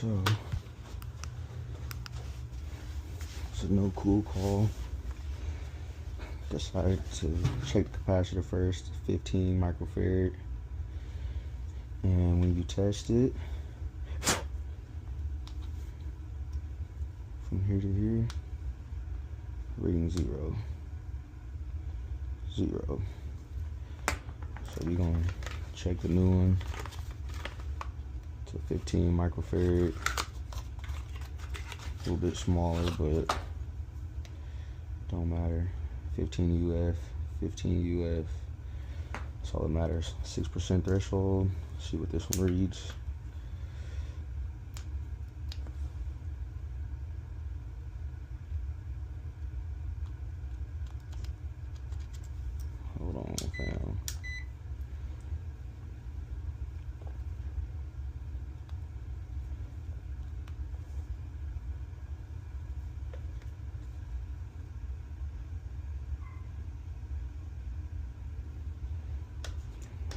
So it's a no cool call. Decided to check the capacitor first, 15 microfarad. And when you test it, from here to here, reading 0. So we're gonna check the new one to 15 microfarad. A little bit smaller, but don't matter. 15 UF, 15 UF. That's all that matters. 6% threshold. See what this one reads. Hold on, fam.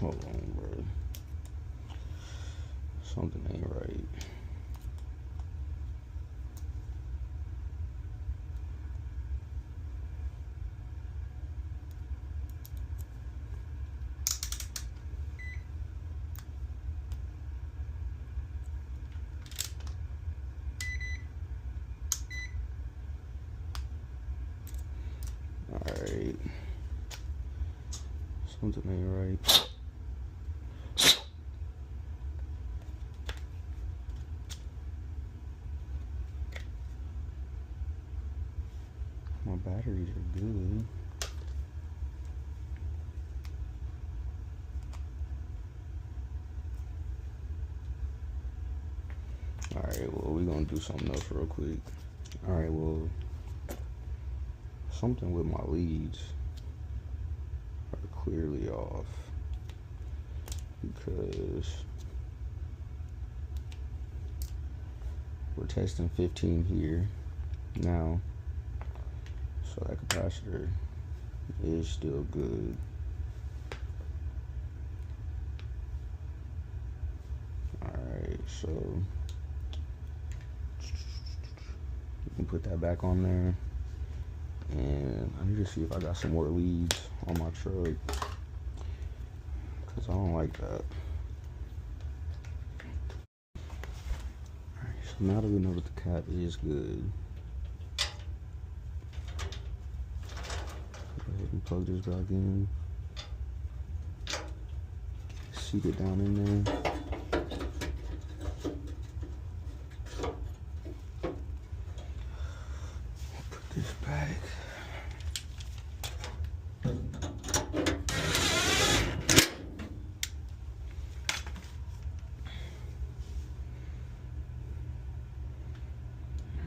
Hold on, bro. Something ain't right. Alright. Something ain't right. My batteries are good. Alright, well, we're gonna do something else real quick. Alright, well, something with my leads are clearly off because we're testing 15 here now. So that capacitor is still good. Alright, so you can put that back on there. And I need to see if I got some more leads on my truck, because I don't like that. Alright, so now that we know that the cap is good, go ahead and plug this back in. Seat it down in there. Put this back.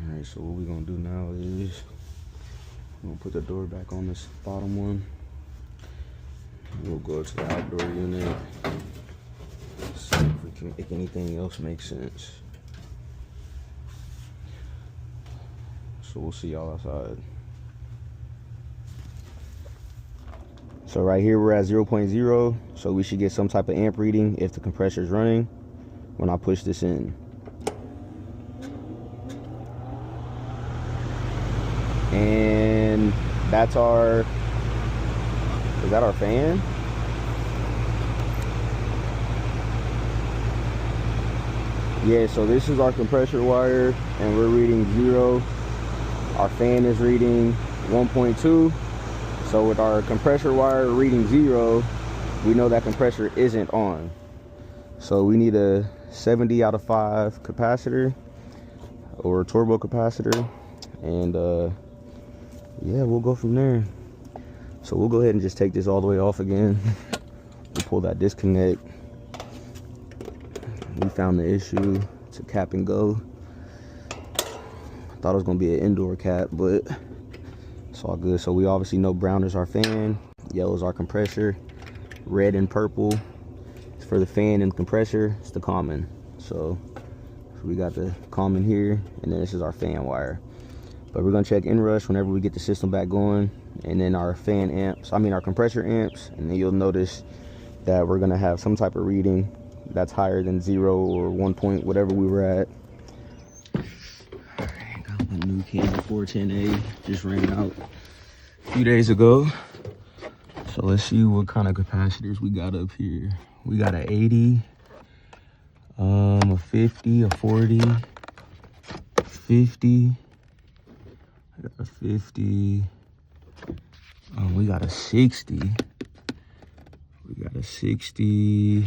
Alright, so what we're gonna do now is I'm gonna put the door back on this bottom one. We'll go to the outdoor unit. See if we can make anything else make sense. So we'll see y'all outside. So right here we're at 0.0, so we should get some type of amp reading if the compressor is running when I push this in. And that's our, is that our fan? Yeah, so this is our compressor wire and we're reading 0. Our fan is reading 1.2. So with our compressor wire reading 0, we know that compressor isn't on. So we need a 70 out of 5 capacitor or turbo capacitor, and yeah, we'll go from there. So we'll go ahead and just take this all the way off again. We'll pull that disconnect. We found the issue. It's a cap and go. I thought it was gonna be an indoor cap, but it's all good. So we obviously know brown is our fan, yellow is our compressor, red and purple is for the fan and compressor. It's the common. So we got the common here, and then this is our fan wire. But we're gonna check inrush whenever we get the system back going, and then our fan amps, our compressor amps, and then you'll notice that we're gonna have some type of reading that's higher than 0 or 1 point, whatever we were at. Candy 410A just ran out a few days ago. So let's see what kind of capacitors we got up here. We got a 80, a 50, a 40, 50. I got a 50. We got a 60. We got a 60.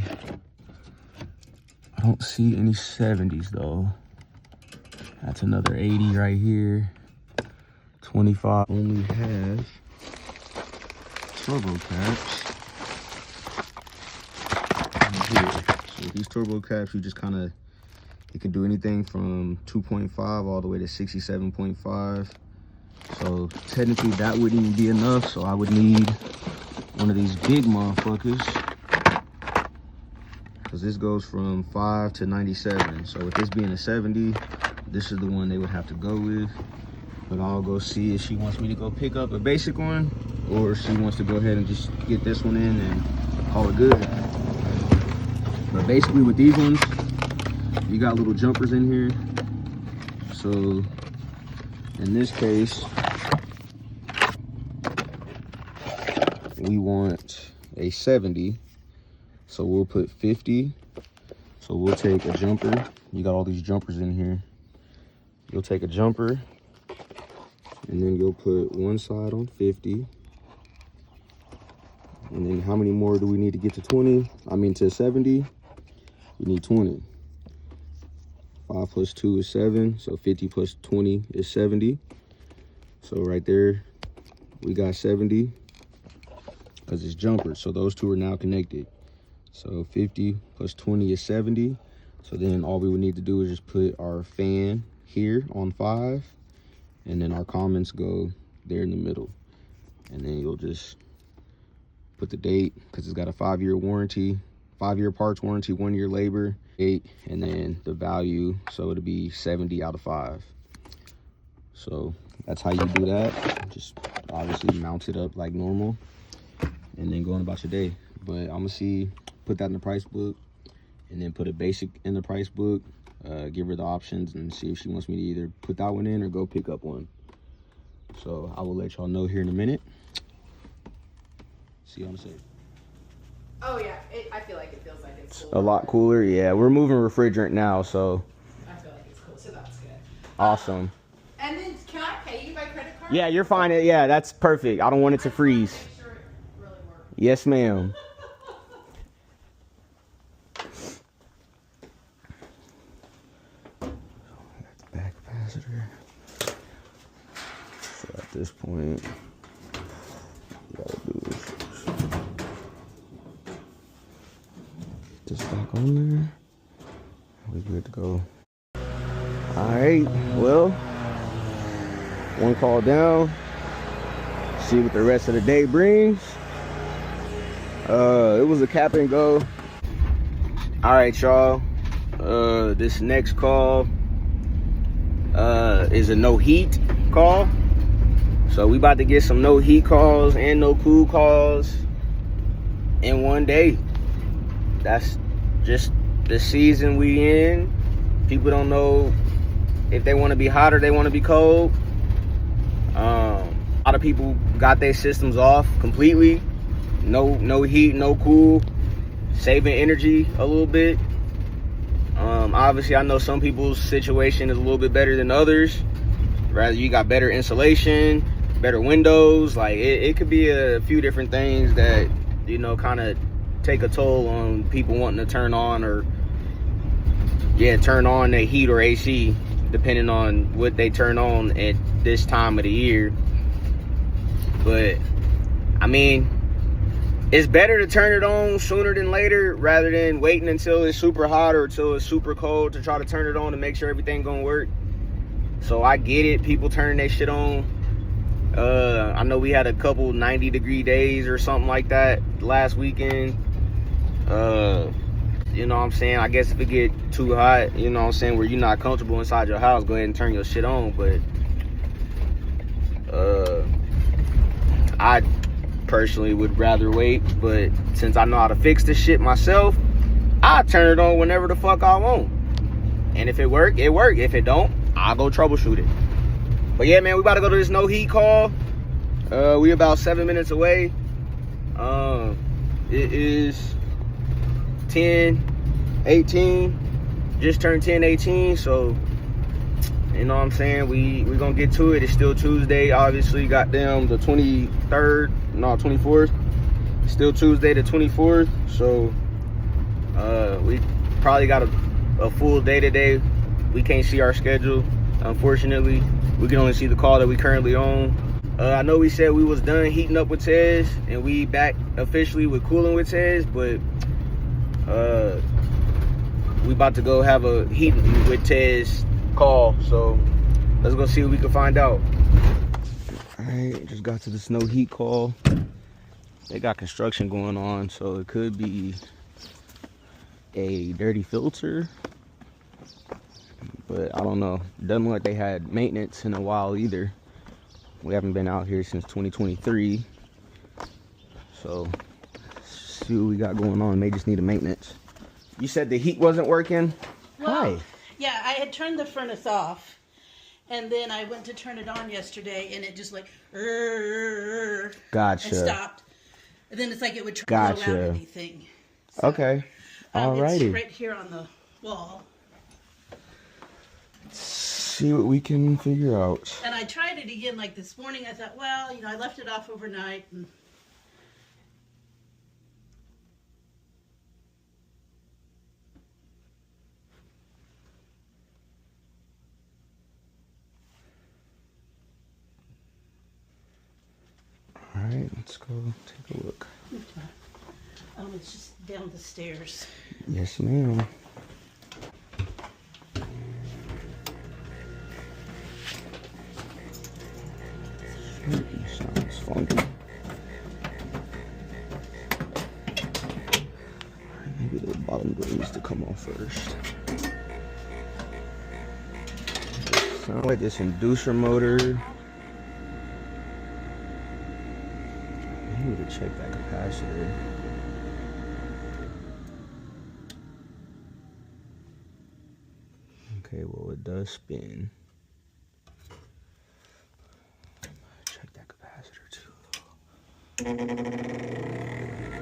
I don't see any 70s though. That's another 80 right here. 25 only has turbo caps here. So with these turbo caps, you just kind of, you can do anything from 2.5 all the way to 67.5. So technically that wouldn't even be enough. So I would need one of these big motherfuckers, because this goes from 5 to 97. So with this being a 70, this is the one they would have to go with. But I'll go see if she wants me to go pick up a basic one, or if she wants to go ahead and just get this one in and call it good. But basically with these ones, you got little jumpers in here. So in this case, we want a 70. So we'll put 50. So we'll take a jumper. You got all these jumpers in here. You'll take a jumper, and then you'll put one side on 50. And then how many more do we need to get to 20? I mean to 70? We need 20. 5 plus 2 is 7. So 50 plus 20 is 70. So right there, we got 70 because it's jumpers. So those two are now connected. So 50 plus 20 is 70. So then all we would need to do is just put our fan here on 5, and then our commons go there in the middle. And then you'll just put the date, because it's got a 5-year warranty, 5-year parts warranty, 1-year labor, date, and then the value. So it'll be 70 out of 5. So that's how you do that. Just obviously mount it up like normal, and then go on about your day. But I'm gonna put that in the price book, and then put a basic in the price book, give her the options, and see if she wants me to either put that one in or go pick up one. So I will let y'all know here in a minute. See you on the safe. Oh yeah, I feel like it feels like it's a lot cooler. Yeah, we're moving refrigerant now, so I feel like it's cool, so that's good. Awesome. And then can I pay you by credit card? Yeah, you're fine. Yeah, that's perfect. I don't want it to freeze. Make sure it really works. Yes, ma'am. Back capacitor. So at this point, we gotta do this. Get this back on there. We're good to go. All right. Well, one call down. See what the rest of the day brings. It was a cap and go. All right, y'all. This next call is a no heat call. So we about to get some no heat calls and no cool calls in one day. That's just the season we in. People don't know if they want to be hot or they want to be cold. A lot of people got their systems off completely. No heat, no cool, saving energy a little bit. Obviously I know some people's situation is a little bit better than others. Rather, you got better insulation, better windows. Like it could be a few different things that, you know, kind of take a toll on people wanting to turn on their heat or AC, depending on what they turn on at this time of the year. But I mean, it's better to turn it on sooner than later, rather than waiting until it's super hot or until it's super cold to try to turn it on to make sure everything gonna work. So I get it, people turning their shit on. I know we had a couple 90-degree days or something like that last weekend. You know what I'm saying? I guess if it get too hot, you know what I'm saying, where you're not comfortable inside your house, go ahead and turn your shit on. But I personally would rather wait. But since I know how to fix this shit myself, I turn it on whenever the fuck I want. And if it work, it work. If it don't, I'll go troubleshoot it. But yeah, man, we about to go to this no heat call. We about 7 minutes away. It is 10:18. Just turned 10:18, so you know what I'm saying, we're gonna get to it. It's still Tuesday, obviously. Goddamn, the 23rd, no, 24th. Still Tuesday the 24th, so we probably got a full day today. We can't see our schedule, unfortunately. We can only see the call that we currently on. I know we said we was done heating up with Tez, and we back officially with Coolin'WithTez, but we about to go have a heating with Tez call, so let's go see what we can find out. All right, just got to the snow heat call. They got construction going on, so it could be a dirty filter, but I don't know. Doesn't look like they had maintenance in a while either. We haven't been out here since 2023, so let's see what we got going on. May just need a maintenance. You said the heat wasn't working? Well, Hi. yeah, I had turned the furnace off, and then I went to turn it on yesterday, and it just like Gotcha. and stopped. And then it's like it would try to Gotcha. blow out anything. So, Okay. Alrighty. It's right here on the wall. See what we can figure out. And I tried it again like this morning. I thought, well, you know, I left it off overnight. And Alright, let's go take a look. it's just down the stairs. Yes, ma'am. Sounds funky. Maybe the bottom grill needs to come off first. Sounds like this inducer motor. I need to check that capacitor. Okay, well, it does spin. Check that capacitor too.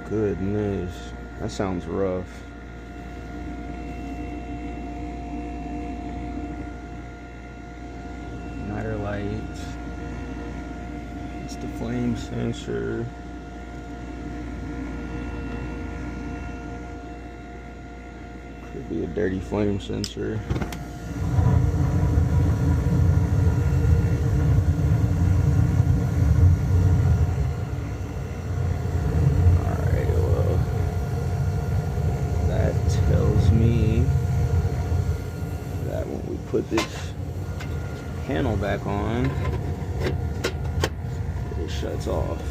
Goodness, that sounds rough. Nighter lights. It's the flame sensor. Could be a dirty flame sensor. Alright, well, that tells me that when we put this panel back on, it shuts off.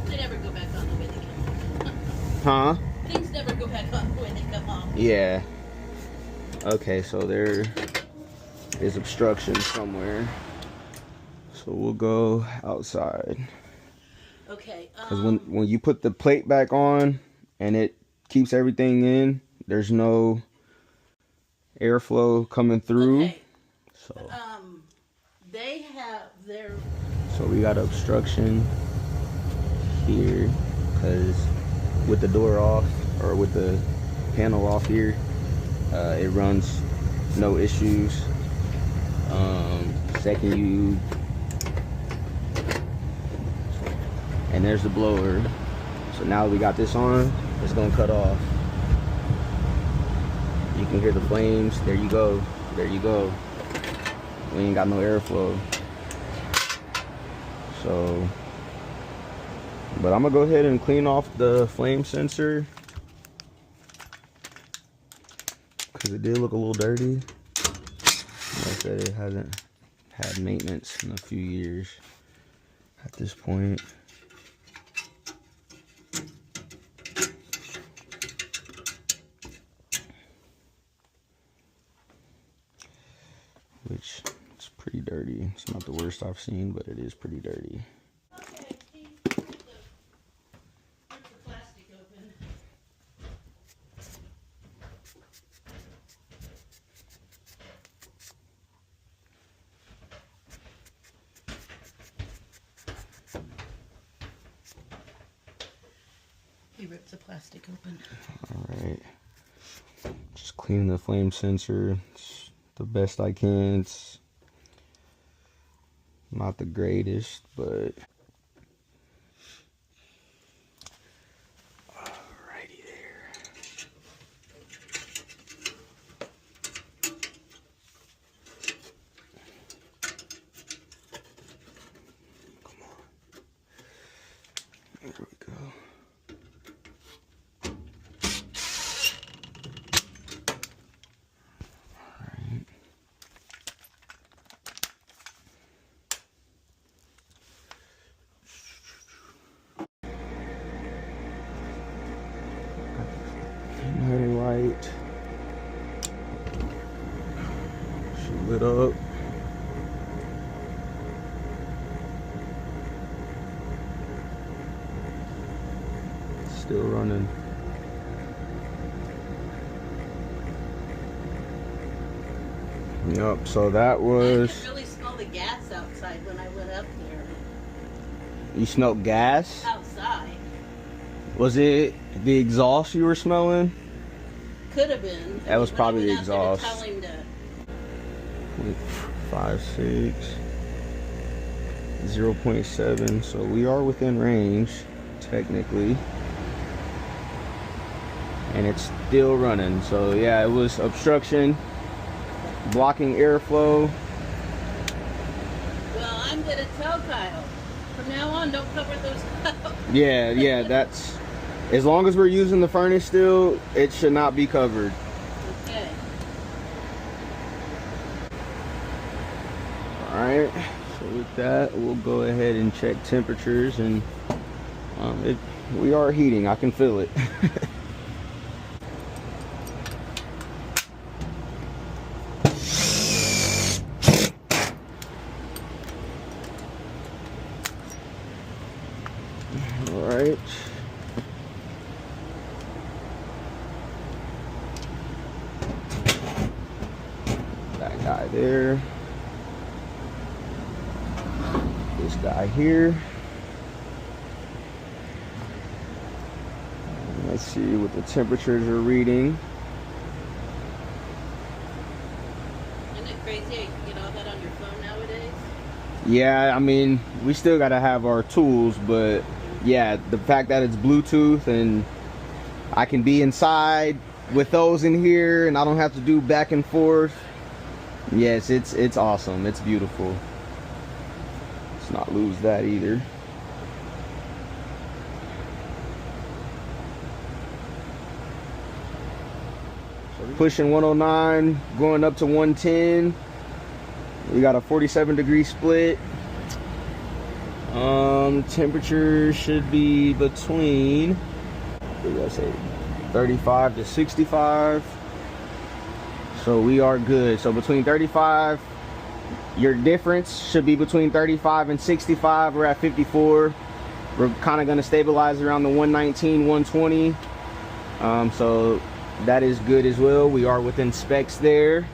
They never go back on the way they come on. Huh? Things never go back on the way they come on. Yeah. Okay, so there is obstruction somewhere. So we'll go outside. Okay. Because when you put the plate back on and it keeps everything in, there's no airflow coming through. Okay. So They have their. so we got obstruction here because with the door off or with the panel off here, it runs no issues. Second, you and there's the blower. So now we got this on, it's gonna cut off. You can hear the flames. There you go. There you go. We ain't got no airflow. So, but I'm gonna go ahead and clean off the flame sensor because it did look a little dirty. Like I said, it hasn't had maintenance in a few years at this point. Which is pretty dirty. It's not the worst I've seen, but it is pretty dirty. He ripped the plastic open. Alright. Just cleaning the flame sensor. It's the best I can. It's not the greatest, but alrighty there. Come on. There we go. Alright. Heading right. She lit up. Still running. Yep, so that was... I could really smell the gas outside when I went up here. You smelled gas? Outside. Was it the exhaust you were smelling? Could have been. That was probably the exhaust. Tell him to... 0.56, 0.7, so we are within range, technically. And it's still running, so yeah, it was obstruction, blocking airflow. Well, I'm gonna tell Kyle. From now on, don't cover those valves. Yeah, that's... As long as we're using the furnace still, it should not be covered. Okay. Alright, so with that, we'll go ahead and check temperatures, and we are heating. I can feel it. Alright. That guy there. This guy here. And let's see what the temperatures are reading. Isn't it crazy how you can get all that on your phone nowadays? Yeah, I mean, we still gotta have our tools, but yeah, the fact that it's Bluetooth and I can be inside with those in here and I don't have to do back and forth. Yes, it's awesome. It's beautiful. Let's not lose that either. Pushing 109, going up to 110. We got a 47-degree split. Temperature should be between, what did I say, 35 to 65. So we are good. So between 35, your difference should be between 35 and 65. We're at 54. We're kind of going to stabilize around the 119, 120. So that is good as well. We are within specs there.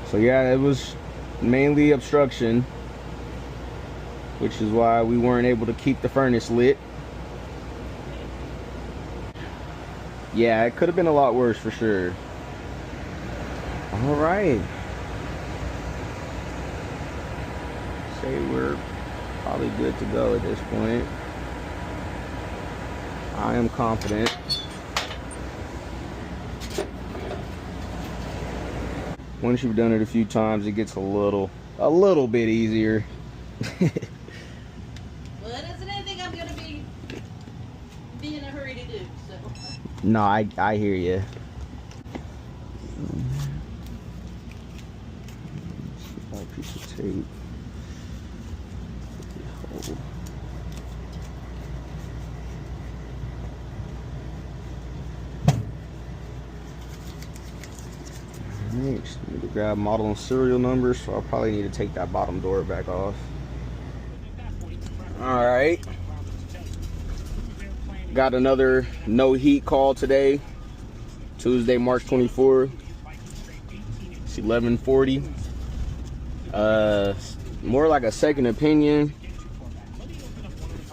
So yeah, it was mainly obstruction, which is why we weren't able to keep the furnace lit. Yeah, it could have been a lot worse for sure. All right. Say we're probably good to go at this point. I am confident. Once you've done it a few times, it gets a little bit easier. Well, that isn't anything I'm gonna be in a hurry to do. So. No, I hear you. Piece of tape. Alright, just need to grab model and serial number, so I'll probably need to take that bottom door back off. Alright. Got another no heat call today. Tuesday, March 24th. It's 11:40. More like a second opinion.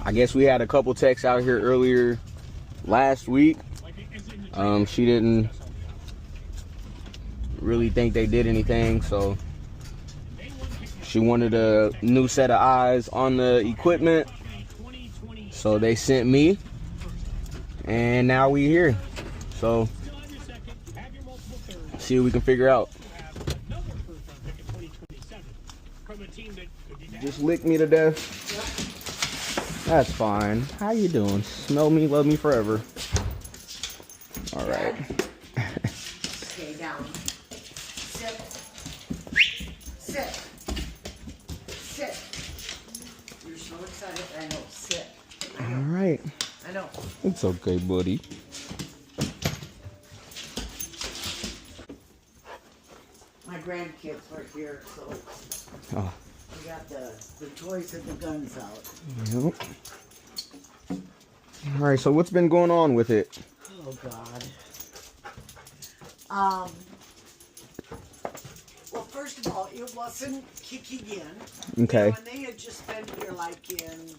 I guess we had a couple techs out here earlier last week. She didn't really think they did anything, so she wanted a new set of eyes on the equipment. So they sent me, and now we here. So see what we can figure out. Just lick me to death. That's fine. How you doing? Smell me, love me forever. All right. Stay down. Sit. Sit. Sit. You're so excited. I know. Sit. All right. I know. It's okay, buddy. My grandkids were here, so Oh. we got the toys and the guns out. Yep. All right. So what's been going on with it? Oh God. Well, first of all, it wasn't kicking in. Okay. You know, and they had just been here like in,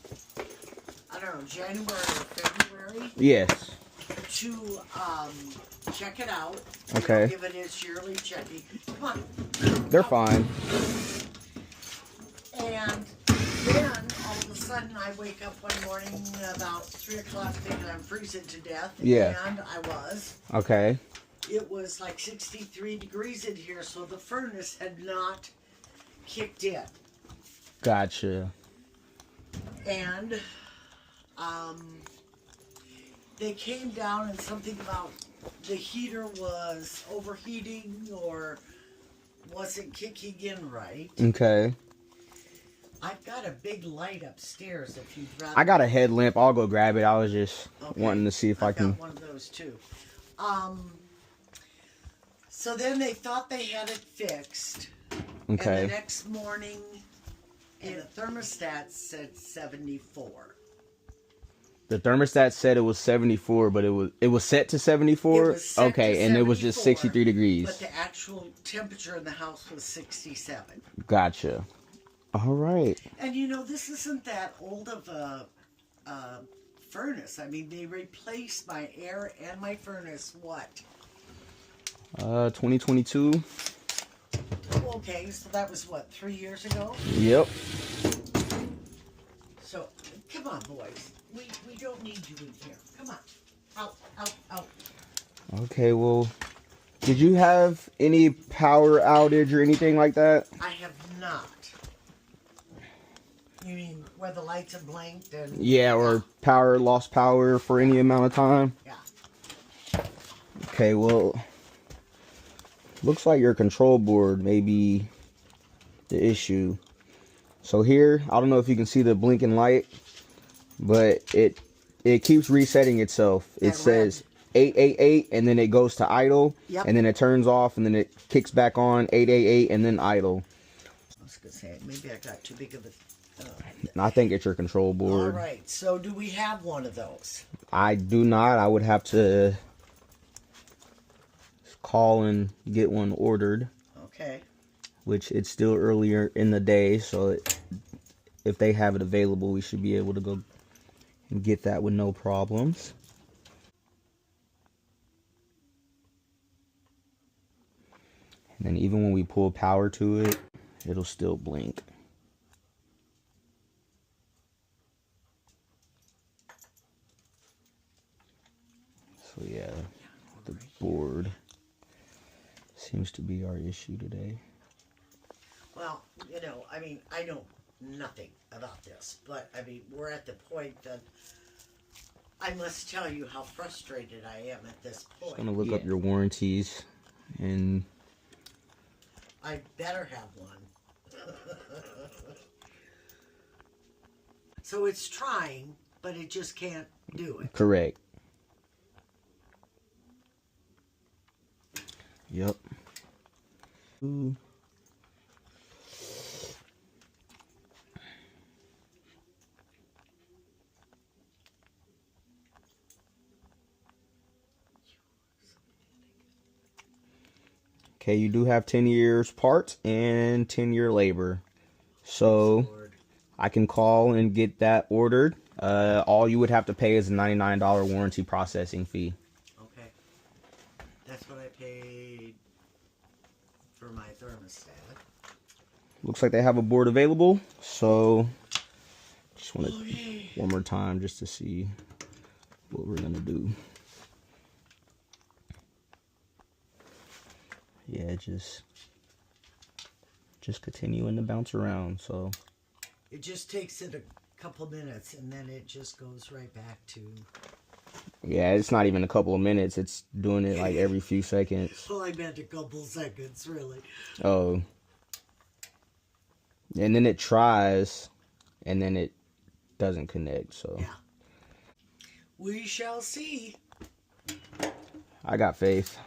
I don't know, January or February Yes. to check it out. Okay. Give it its yearly checking. Come on. They're fine. And then all of a sudden I wake up one morning about 3 o'clock thinking I'm freezing to death. Yeah. And I was. Okay. It was like 63 degrees in here, so the furnace had not kicked in. Gotcha. And they came down and something about the heater was overheating or wasn't kicking in right. Okay. I've got a big light upstairs if you'd rather. I got a headlamp. I'll go grab it. I was just Okay. wanting to see if I I've can. got one of those too. So then they thought they had it fixed. And the Okay. next morning, and the thermostat said 74. The thermostat said it was 74, but it was set to 74. It was set Okay, to and it was just 74, 63 degrees. But the actual temperature in the house was 67. Gotcha. All right. And you know, this isn't that old of a furnace. I mean, they replaced my air and my furnace, what? 2022. Okay, so that was what, 3 years ago? Yep. So, come on, boys. We don't need you in here. Come on. Out, out, out. Okay, well, did you have any power outage or anything like that? I have not. You mean where the lights have blinked and... Yeah, or lost power for any amount of time? Yeah. Okay, well, looks like your control board may be the issue. So here, I don't know if you can see the blinking light, but it keeps resetting itself. It That says 888 and then it goes to idle. Yep. And then it turns off and then it kicks back on 888 and then idle. I was going to say, maybe I got too big of a... I think it's your control board. All right, so do we have one of those? I do not. I would have to call and get one ordered, Okay. which it's still earlier in the day, so if they have it available, we should be able to go and get that with no problems. And then even when we pull power to it, it'll still blink. So yeah, the board seems to be our issue today. Well, you know, I mean, I know nothing about this, but I mean, we're at the point that I must tell you how frustrated I am at this point. I'm gonna look up your warranties, and I better have one. So it's trying, but it just can't do it. correct. Yep. Ooh. Okay, you do have 10 years parts and 10-year labor. So Lord. I can call and get that ordered. All you would have to pay is a $99 warranty processing fee. Okay. That's what I paid for my thermostat. Looks like they have a board available, so just want to one more time just to see what we're gonna do. Yeah, just continuing to bounce around. So it just takes it a couple minutes, and then it just goes right back to. Yeah, it's not even a couple of minutes. It's doing it like every few seconds. Well, I meant a couple seconds, really. Oh. And then it tries, and then it doesn't connect, so. Yeah. We shall see. I got faith.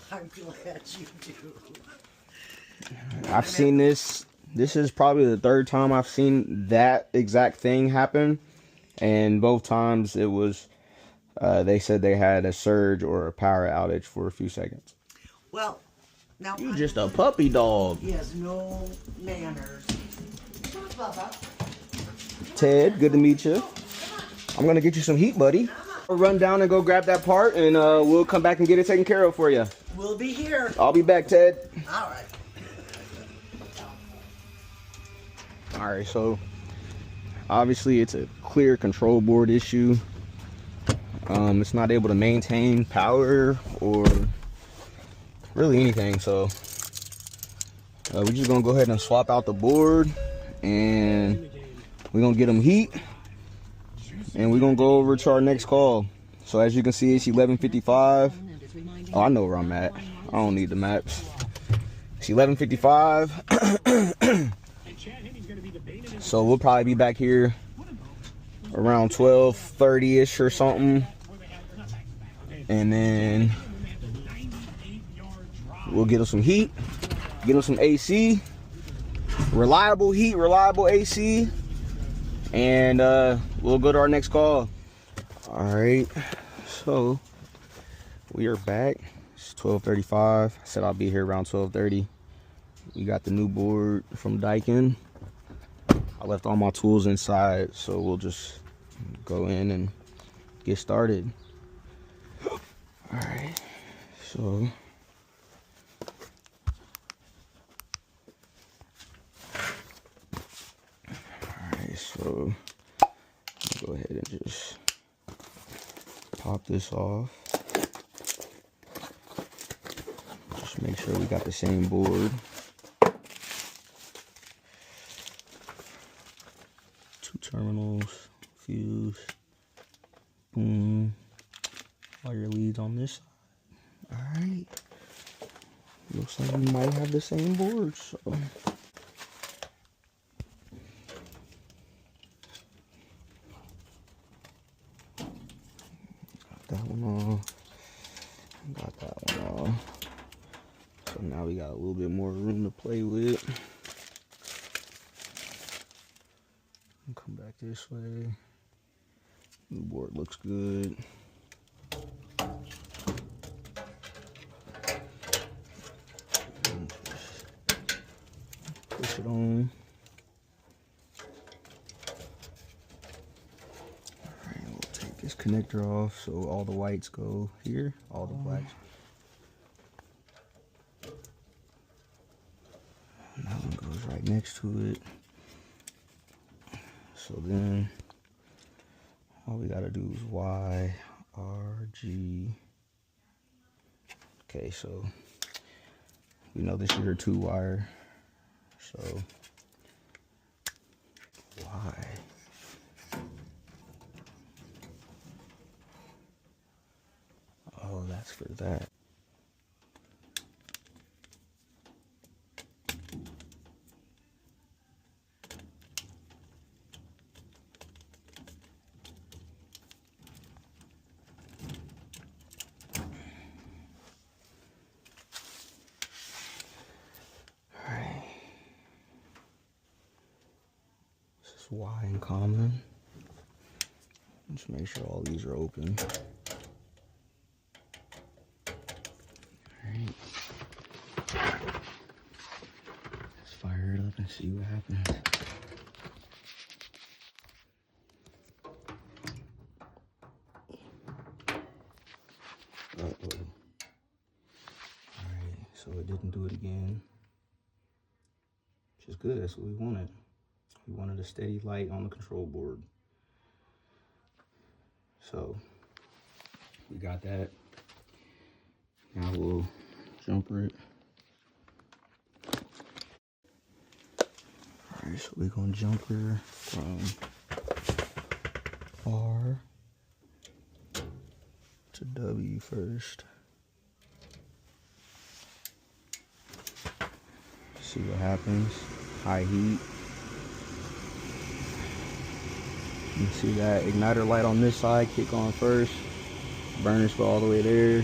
I'm glad you do. I've seen this. This is probably the third time I've seen that exact thing happen. And both times it was, they said they had a surge or a power outage for a few seconds. Well, now You just a puppy dog. He has no manners. Ted, good to meet you. I'm gonna get you some heat, buddy. I'll run down and go grab that part, and we'll come back and get it taken care of for you. We'll be here. I'll be back, Ted. All right. All right, so obviously it's a clear control board issue. It's not able to maintain power or really anything, so we're just gonna go ahead and swap out the board, and we're gonna get them heat, and we're gonna go over to our next call. So as you can see, it's 11:55. Oh, I know where I'm at. I don't need the maps. It's 11:55. So we'll probably be back here around 12:30ish or something, and then we'll get us some heat, get us some AC, reliable heat, reliable AC, and we'll go to our next call. All right, so we are back. It's 12:35. I said I'll be here around 12:30. We got the new board from Daikin. I left all my tools inside, so we'll just go in and get started. All right, so So go ahead and just pop this off. Just make sure we got the same board. Two terminals, fuse, boom. All your leads on this side. All right. Looks like we might have the same board, so. That one off. Got that one off. So now we got a little bit more room to play with. Come back this way. New board looks good. Push it on. This connector off, so all the whites go here, all the blacks. And that one goes right next to it. So then all we gotta do is Y, R, G. Okay, so we know this is your 2-wire. So Y. Oh, that's for that. All right. This is Y in common. Just make sure all these are open. Let's fire it up and see what happens. is good. That's what we wanted. We wanted a steady light on the control board. So we got that. Now we'll jumper it. Alright, so we're gonna jumper from R to W first. See what happens. High heat. You can see that igniter light on this side kick on first. Burners go all the way there.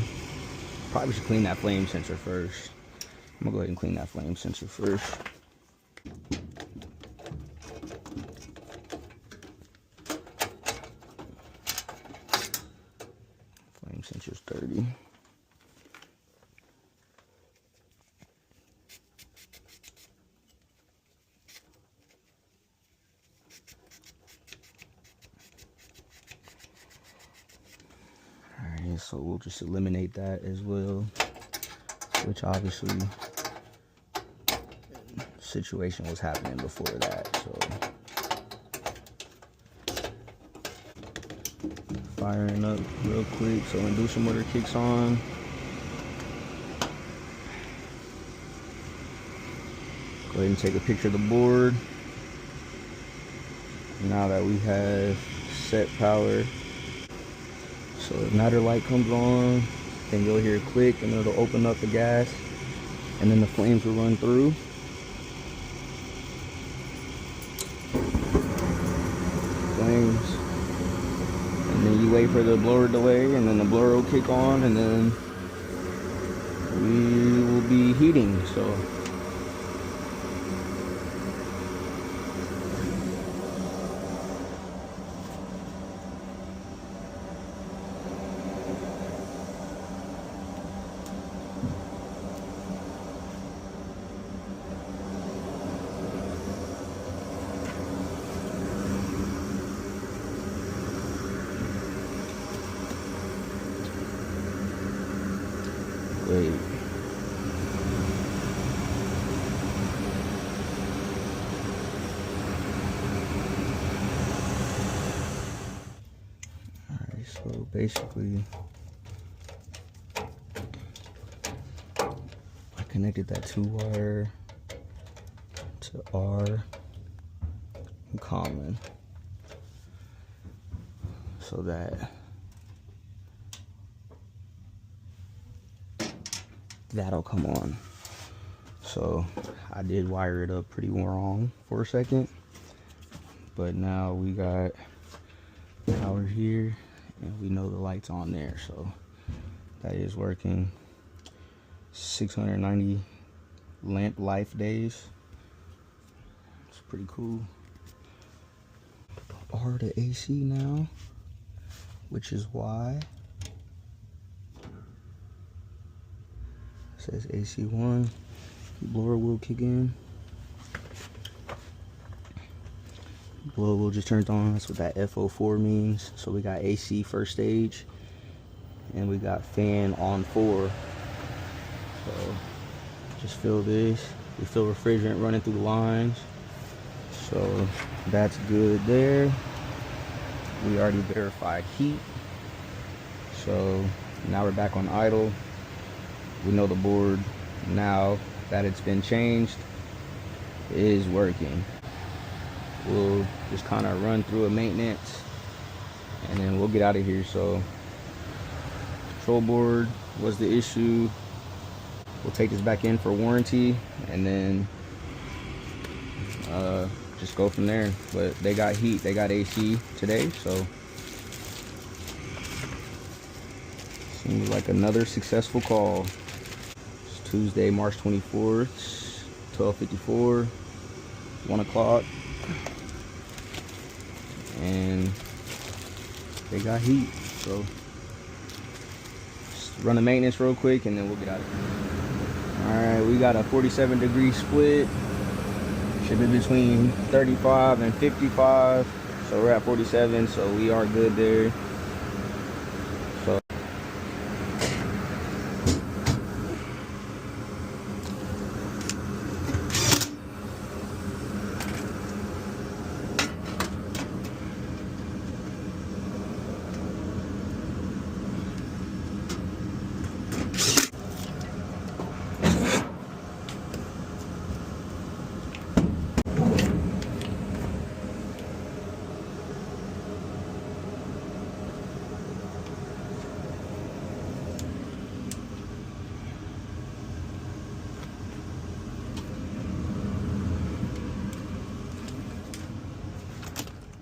Probably should clean that flame sensor first. I'm gonna go ahead and clean that flame sensor first. Flame sensor's dirty. Alright, so we'll just eliminate that as well, which obviously situation was happening before that. So firing up real quick so inducer motor kicks on. Go ahead and take a picture of the board. Now that we have set power, so igniter light comes on, then you'll hear a click and it'll open up the gas, and then the flames will run through. Flames. And then you wait for the blower delay, and then the blower will kick on, and then we will be heating. So wait. Alright, so basically I connected that 2-wire to R in common so that that'll come on. So I did wire it up pretty wrong for a second, but now we got power here and we know the light's on there, so that is working. 690 lamp life days. It's pretty cool. R to AC now, which is why says AC1. Blower will kick in. Blower will just turned on. That's what that FO4 means. So we got AC first stage, and we got fan on 4. So just feel this. We feel refrigerant running through the lines. So that's good there. We already verified heat. So now we're back on idle. We know the board, now that it's been changed, is working. We'll just kind of run through a maintenance and then we'll get out of here. So control board was the issue. We'll take this back in for warranty and then just go from there. But they got heat, they got AC today, so seems like another successful call. Tuesday, March 24th, 12:54, 1 o'clock, and they got heat. So just run the maintenance real quick and then we'll get out of here. All right, we got a 47-degree split. Should be between 35 and 55. So we're at 47, so we are good there. So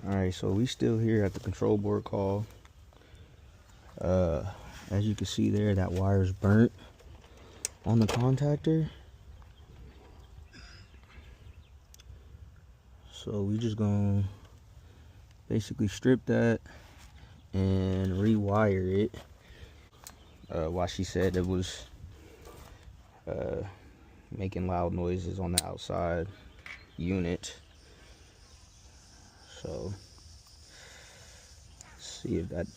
Alright, so we still here at the control board call. As you can see there, that wire's burnt on the contactor. So we just gonna basically strip that and rewire it. Why she said it was making loud noises on the outside unit. So see if that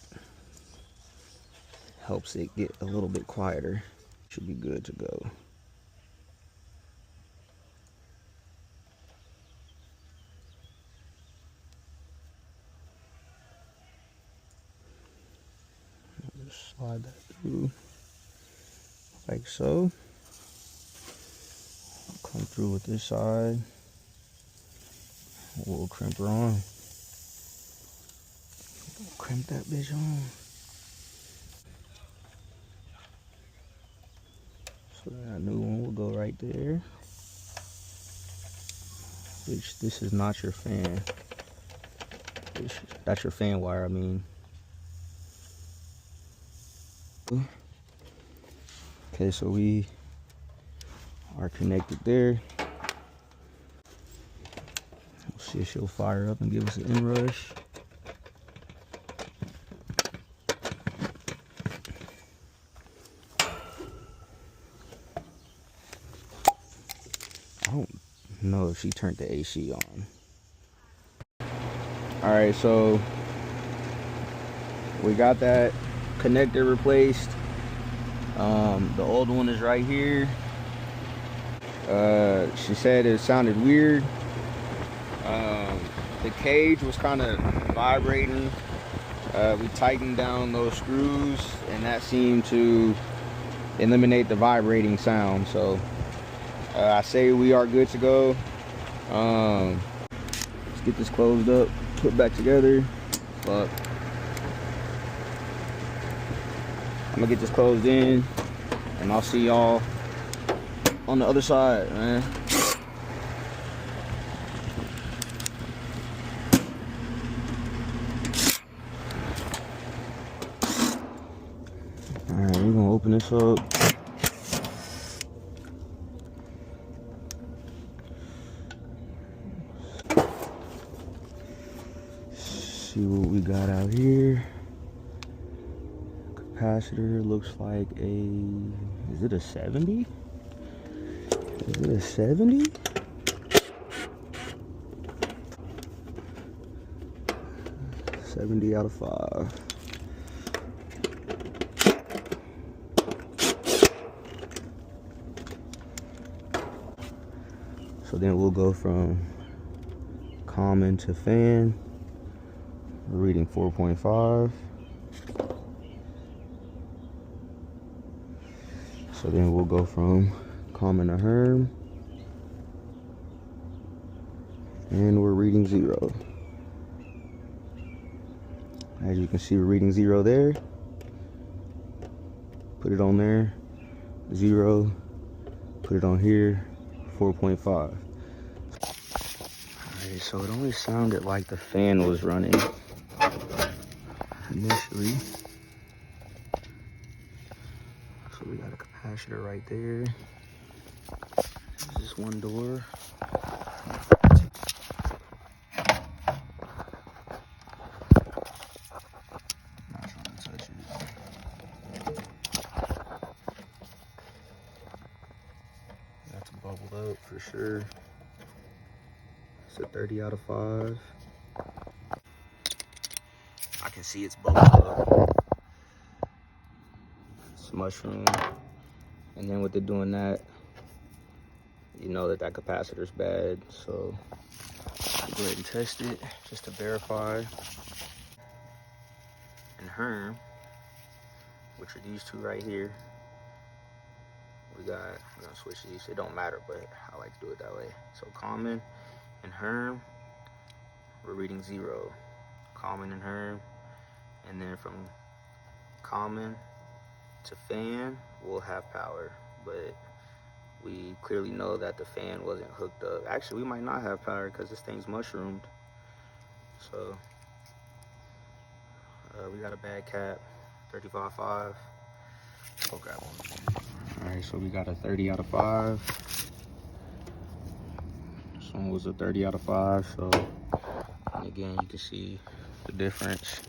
helps it get a little bit quieter. Should be good to go. Just slide that through like so. Come through with this side. We'll crimp her on. Crimp that bitch on. So that new one will go right there. Which this is not your fan. That's your fan wire, I mean. Okay, so we are connected there. We'll see if she'll fire up and give us an inrush. I don't know if she turned the AC on. Alright, so we got that connector replaced. The old one is right here. She said it sounded weird. The cage was kind of vibrating. We tightened down those screws and that seemed to eliminate the vibrating sound. So I say we are good to go. Let's get this closed up, put back together. Fuck. I'm gonna get this closed in and I'll see y'all on the other side, man. Alright, we're gonna open this up. See what we got out here. Capacitor looks like is it a 70? Is it a 70? Out of 5. So then we'll go from common to fan. We're reading 4.5. So then we'll go from common to Herm. And we're reading 0. As you can see, we're reading 0 there. Put it on there. 0. Put it on here. 4.5. Alright, so it only sounded like the fan was running initially. So we got a capacitor right there. There's this one door. Not trying to touch it. That's bubbled up for sure. It's a 30 out of 5. I can see it's bubbled up. It's mushroom. And then with it doing that, you know that that capacitor's bad. So I'll go ahead and test it just to verify. And Herm, which are these two right here. We're gonna switch these. It don't matter, but I like to do it that way. So common and Herm, we're reading 0. Common and Herm, and then from common to fan, we'll have power. But we clearly know that the fan wasn't hooked up. Actually, we might not have power because this thing's mushroomed. So we got a bad cap, 35.5. Oh, grab one. All right, so we got a 30 out of 5. This one was a 30 out of 5. So, and again, you can see the difference.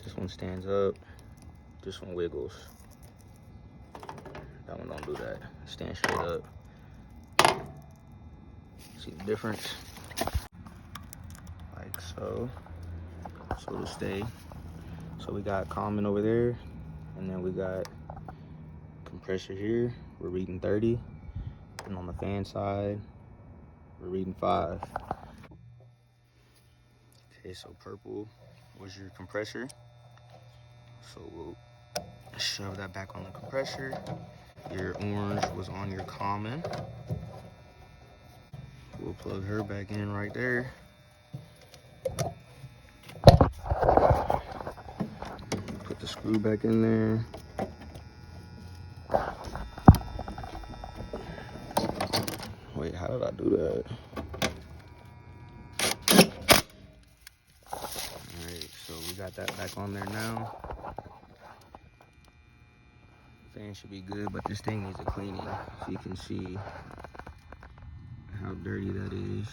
This one stands up. This one wiggles. That one don't do that. Stand straight up. See the difference? Like so. So it'll stay. So we got common over there, and then we got compressor here. We're reading 30, and on the fan side, we're reading 5. Okay, so purple was your compressor. So we'll shove that back on the compressor. Your orange was on your common. We'll plug her back in right there. Put the screw back in there. Wait, how did I do that? Alright, so we got that back on there now. Fan should be good, but this thing needs a cleaning. So you can see how dirty that is.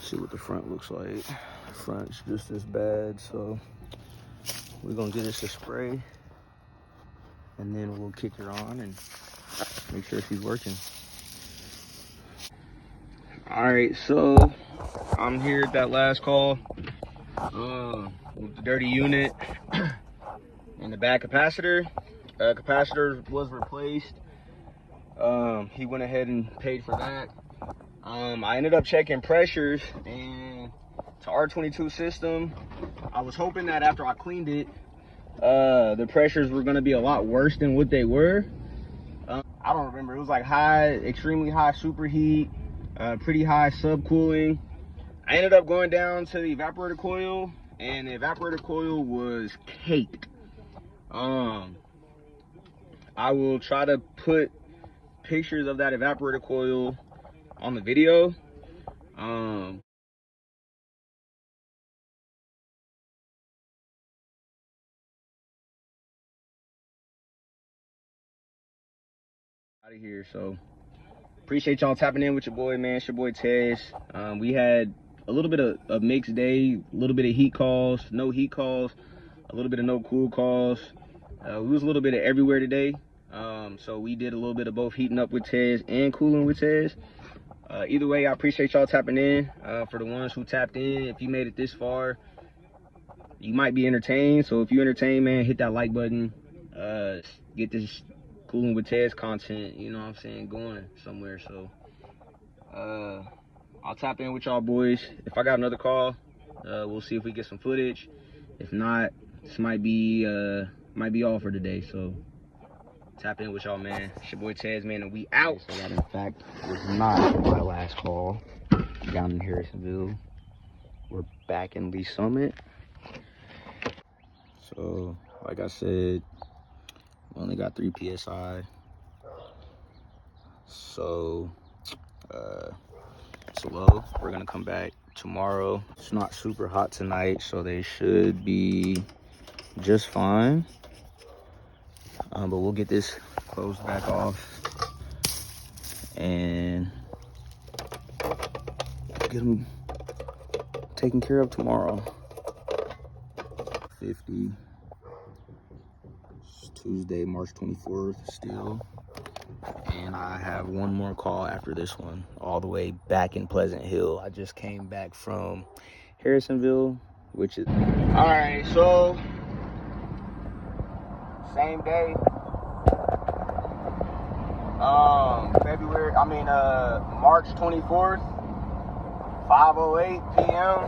See what the front looks like. Front's just as bad, so we're gonna get us a spray, and then we'll kick her on and make sure she's working. All right, so I'm here at that last call with the dirty unit and the back capacitor. Capacitor was replaced. He went ahead and paid for that. I ended up checking pressures, and to R22 system, I was hoping that after I cleaned it, the pressures were gonna be a lot worse than what they were. I don't remember. It was like high, extremely high superheat, pretty high subcooling. I ended up going down to the evaporator coil, and the evaporator coil was caked. I will try to put pictures of that evaporator coil on the video. Out of here. So appreciate y'all tapping in with your boy, man. It's your boy Tez. We had a little bit of a mixed day, a little bit of heat calls, no heat calls, a little bit of no cool calls. We was a little bit of everywhere today. So we did a little bit of both heating up with Tez and cooling with Tez. Either way, I appreciate y'all tapping in. For the ones who tapped in, if you made it this far, you might be entertained. So if you entertained, man, hit that like button. Get this Cooling with Tez content, you know what I'm saying, going somewhere. So I'll tap in with y'all boys. If I got another call, we'll see if we get some footage. If not, this might be all for today. So tap in with y'all, man. It's your boy Tez, man, and we out. So that, in fact, was not my last call down in Harrisonville. We're back in Lee Summit. So, like I said, we only got 3 PSI. So, it's low. We're gonna come back tomorrow. It's not super hot tonight, so they should be just fine. But we'll get this closed back off and get them taken care of tomorrow. 50. It's Tuesday, March 24th still. And I have one more call after this one, all the way back in Pleasant Hill. I just came back from Harrisonville, which is... All right, so same day. March 24th, 5:08 p.m.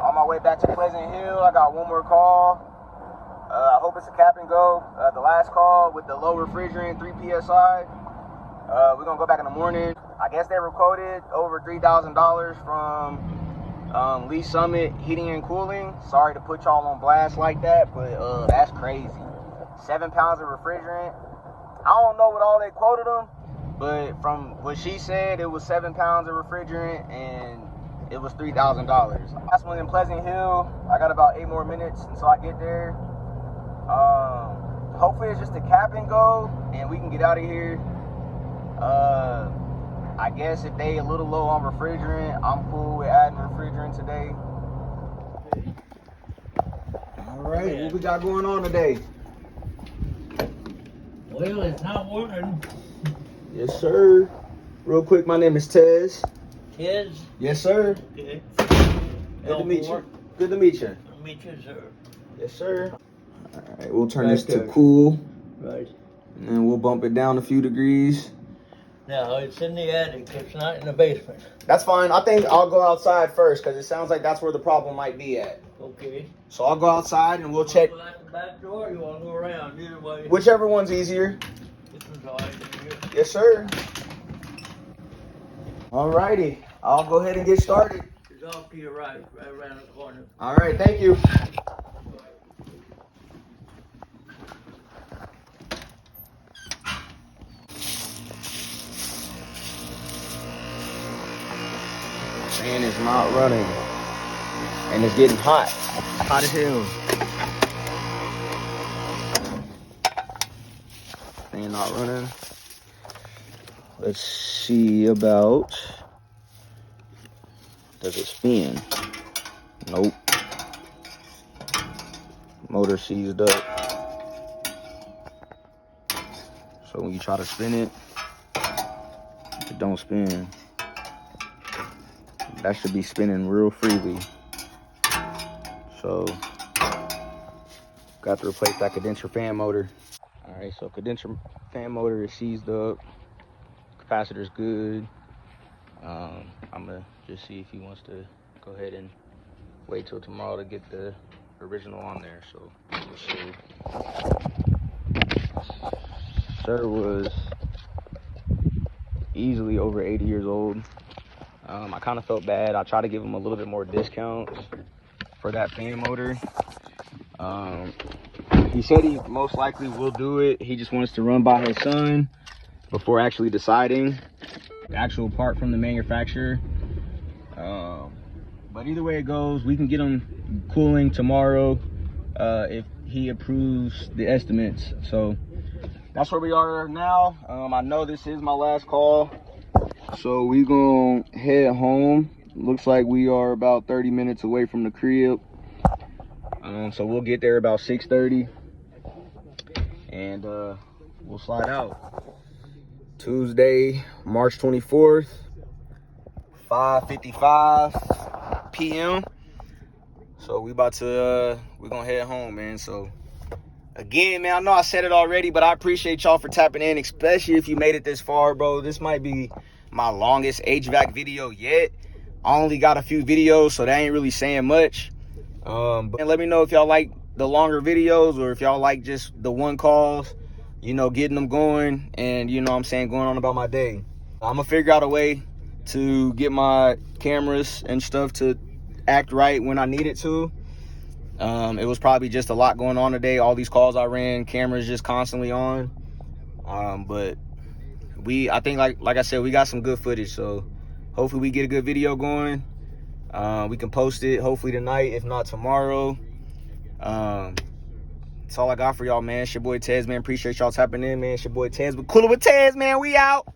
On my way back to Pleasant Hill, I got one more call. I hope it's a cap and go. The last call with the low refrigerant, 3 PSI. We're gonna go back in the morning. I guess they were quoted over $3,000 from Lee Summit Heating and Cooling. Sorry to put y'all on blast like that, but that's crazy. 7 pounds of refrigerant. I don't know what all they quoted them, but from what she said, it was 7 pounds of refrigerant and it was $3,000. Last one in Pleasant Hill. I got about 8 more minutes until I get there. Hopefully it's just a cap and go and we can get out of here. I guess if they a little low on refrigerant, I'm cool with adding refrigerant today. All right, what we got going on today? Well, it's not working. Yes, sir. Real quick, my name is Tez. Tez? Yes, sir. Okay. Good to meet you. Good to meet you. Good to meet you, sir. Yes, sir. All right, we'll turn this to cool. Right. And we'll bump it down a few degrees. Now, it's in the attic. It's not in the basement. That's fine. I think I'll go outside first because it sounds like that's where the problem might be at. Okay. So I'll go outside and we'll check. You want to go out the back door or you want to go around? Either way. Whichever one's easier. This one's all right in here. Yes, sir. Alrighty. I'll go ahead and get started. It's off to your right around the corner. All right. Thank you. Fan is not running. And it's getting hot. Hot as hell. Fan not running. Let's see about... Does it spin? Nope. Motor seized up. So when you try to spin it, it don't spin. That should be spinning real freely. So, got to replace that condenser fan motor. All right, so condenser fan motor is seized up. Capacitor's good. I'm gonna just see if he wants to go ahead and wait till tomorrow to get the original on there. So, let's see. Sir was easily over 80 years old. I kind of felt bad. I tried to give him a little bit more discount for that fan motor. He said he most likely will do it. He just wants to run by his son before actually deciding the actual part from the manufacturer. But either way it goes, we can get him cooling tomorrow if he approves the estimates. So that's where we are now. I know this is my last call. So we gonna head home. Looks like we are about 30 minutes away from the crib. So we'll get there about 6:30 and we'll slide out. Tuesday, March 24th, 5:55 p.m. So we about to we're gonna head home, man. So again, man, I know I said it already, but I appreciate y'all for tapping in, especially if you made it this far, bro. This might be my longest HVAC video yet. I only got a few videos, so that ain't really saying much. But let me know if y'all like the longer videos or if y'all like just the one calls, you know, getting them going and, you know what I'm saying, going on about my day. I'm gonna figure out a way to get my cameras and stuff to act right when I need it to. It was probably just a lot going on today. All these calls I ran, cameras just constantly on. But I think like I said, we got some good footage, so hopefully we get a good video going. We can post it hopefully tonight, if not tomorrow. That's all I got for y'all, man. It's your boy Tez, man. Appreciate y'all tapping in, man. It's your boy Tez with Coolin'WithTez, man. We out.